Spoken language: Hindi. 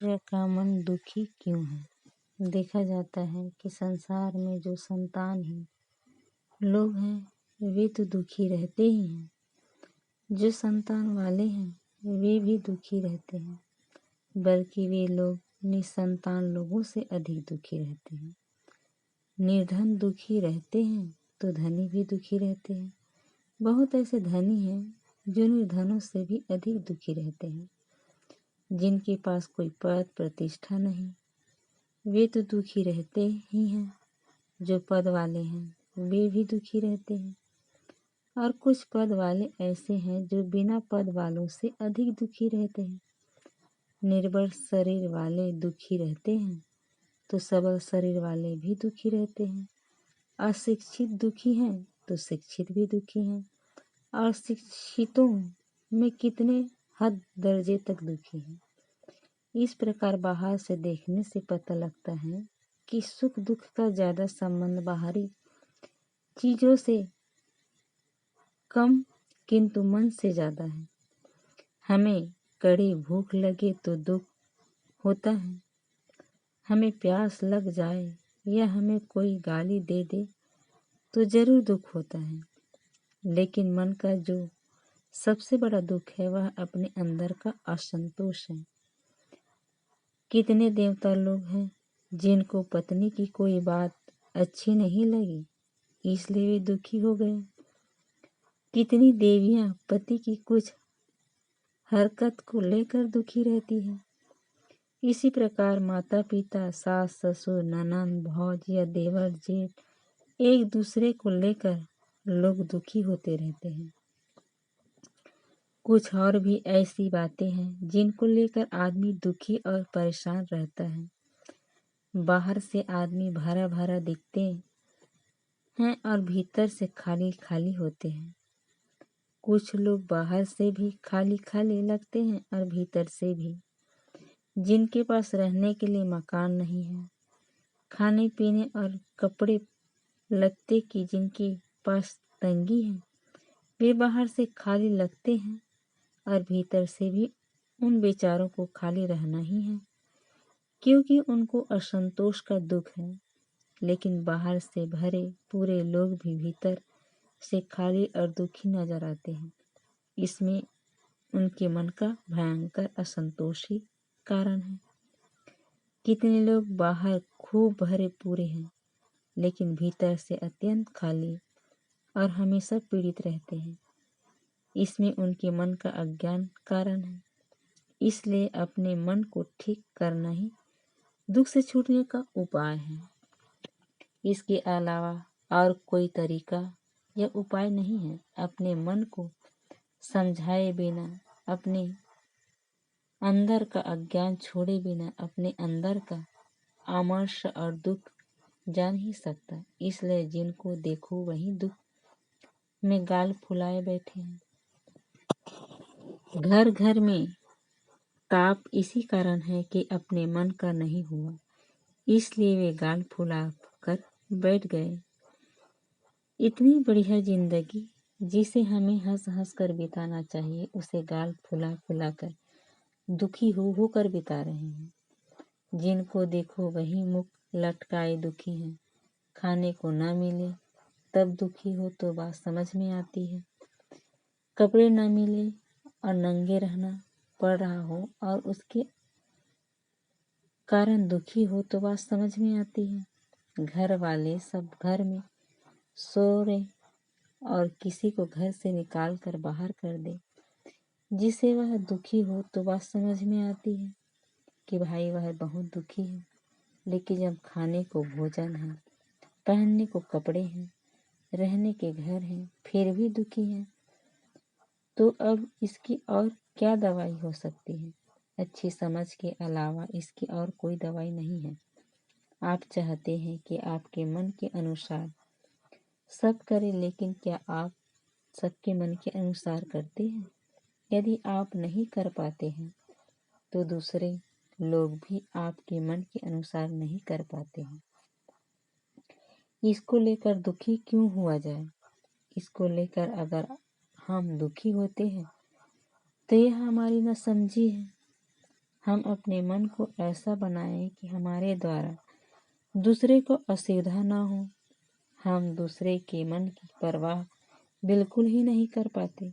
मनुष्य का मन दुखी क्यों है? देखा जाता है कि संसार में जो संतानहीन लोग हैं वे तो दुखी रहते ही हैं, जो संतान वाले हैं वे भी दुखी रहते हैं, बल्कि वे लोग निसंतान लोगों से अधिक दुखी रहते हैं। निर्धन दुखी रहते हैं तो धनी भी दुखी रहते हैं। बहुत ऐसे धनी हैं जो निर्धनों से भी अधिक दुखी रहते हैं। जिनके पास कोई पद प्रतिष्ठा नहीं वे तो दुखी रहते ही हैं, जो पद वाले हैं वे भी दुखी रहते हैं। और कुछ पद वाले ऐसे हैं जो बिना पद वालों से अधिक दुखी रहते हैं। निर्बल शरीर वाले दुखी रहते हैं तो सबल शरीर वाले भी दुखी रहते हैं। अशिक्षित दुखी हैं तो शिक्षित भी दुखी हैं, और शिक्षितों में कितने हद दर्जे तक दुखी हैं। इस प्रकार बाहर से देखने से पता लगता है कि सुख दुख का ज्यादा संबंध बाहरी चीजों से कम किंतु मन से ज्यादा है। हमें कड़ी भूख लगे तो दुख होता है, हमें प्यास लग जाए या हमें कोई गाली दे दे तो जरूर दुख होता है। लेकिन मन का जो सबसे बड़ा दुख है वह अपने अंदर का असंतोष है। कितने देवता लोग हैं जिनको पत्नी की कोई बात अच्छी नहीं लगी इसलिए वे दुखी हो गए। कितनी देवियां पति की कुछ हरकत को लेकर दुखी रहती हैं। इसी प्रकार माता पिता, सास ससुर, ननंद, भौज या देवर जेठ एक दूसरे को लेकर लोग दुखी होते रहते हैं। कुछ और भी ऐसी बातें हैं जिनको लेकर आदमी दुखी और परेशान रहता है। बाहर से आदमी भरा भरा दिखते हैं और भीतर से खाली खाली होते हैं। कुछ लोग बाहर से भी खाली खाली लगते हैं और भीतर से भी। जिनके पास रहने के लिए मकान नहीं है, खाने पीने और कपड़े लत्ते की जिनके पास तंगी है, वे बाहर से खाली लगते हैं और भीतर से भी उन बेचारों को खाली रहना ही है, क्योंकि उनको असंतोष का दुख है। लेकिन बाहर से भरे पूरे लोग भी भीतर से खाली और दुखी नजर आते हैं। इसमें उनके मन का भयंकर असंतोष ही कारण है। कितने लोग बाहर खूब भरे पूरे हैं लेकिन भीतर से अत्यंत खाली और हमेशा पीड़ित रहते हैं। इसमें उनके मन का अज्ञान कारण है। इसलिए अपने मन को ठीक करना ही दुख से छूटने का उपाय है। इसके अलावा और कोई तरीका या उपाय नहीं है। अपने मन को समझाए बिना, अपने अंदर का अज्ञान छोड़े बिना अपने अंदर का आमर्ष और दुख जान ही सकता। इसलिए जिनको देखो वही दुख में गाल फुलाए बैठे हैं। घर घर में ताप इसी कारण है कि अपने मन का नहीं हुआ, इसलिए वे गाल फुला कर बैठ गए। इतनी बढ़िया जिंदगी जिसे हमें हंस हंस कर बिताना चाहिए, उसे गाल फुला फुला कर दुखी हो कर बिता रहे हैं। जिनको देखो वही मुख लटकाए दुखी हैं। खाने को न मिले तब दुखी हो तो बात समझ में आती है। कपड़े न मिले और नंगे रहना पड़ रहा हो और उसके कारण दुखी हो तो बात समझ में आती है। घर वाले सब घर में सो रहे और किसी को घर से निकाल कर बाहर कर दे, जिसे वह दुखी हो तो बात समझ में आती है कि भाई वह बहुत दुखी है। लेकिन जब खाने को भोजन है, पहनने को कपड़े हैं, रहने के घर हैं, फिर भी दुखी है, तो अब इसकी और क्या दवाई हो सकती है? अच्छी समझ के अलावा इसकी और कोई दवाई नहीं है। आप चाहते हैं कि आपके मन के अनुसार सब करें, लेकिन क्या आप सबके मन के अनुसार करते हैं? यदि आप नहीं कर पाते हैं तो दूसरे लोग भी आपके मन के अनुसार नहीं कर पाते हैं। इसको लेकर दुखी क्यों हुआ जाए? इसको लेकर अगर हम दुखी होते हैं तो यह हमारी नासमझी है। हम अपने मन को ऐसा बनाएं कि हमारे द्वारा दूसरे को असुविधा ना हो। हम दूसरे के मन की परवाह बिल्कुल ही नहीं कर पाते।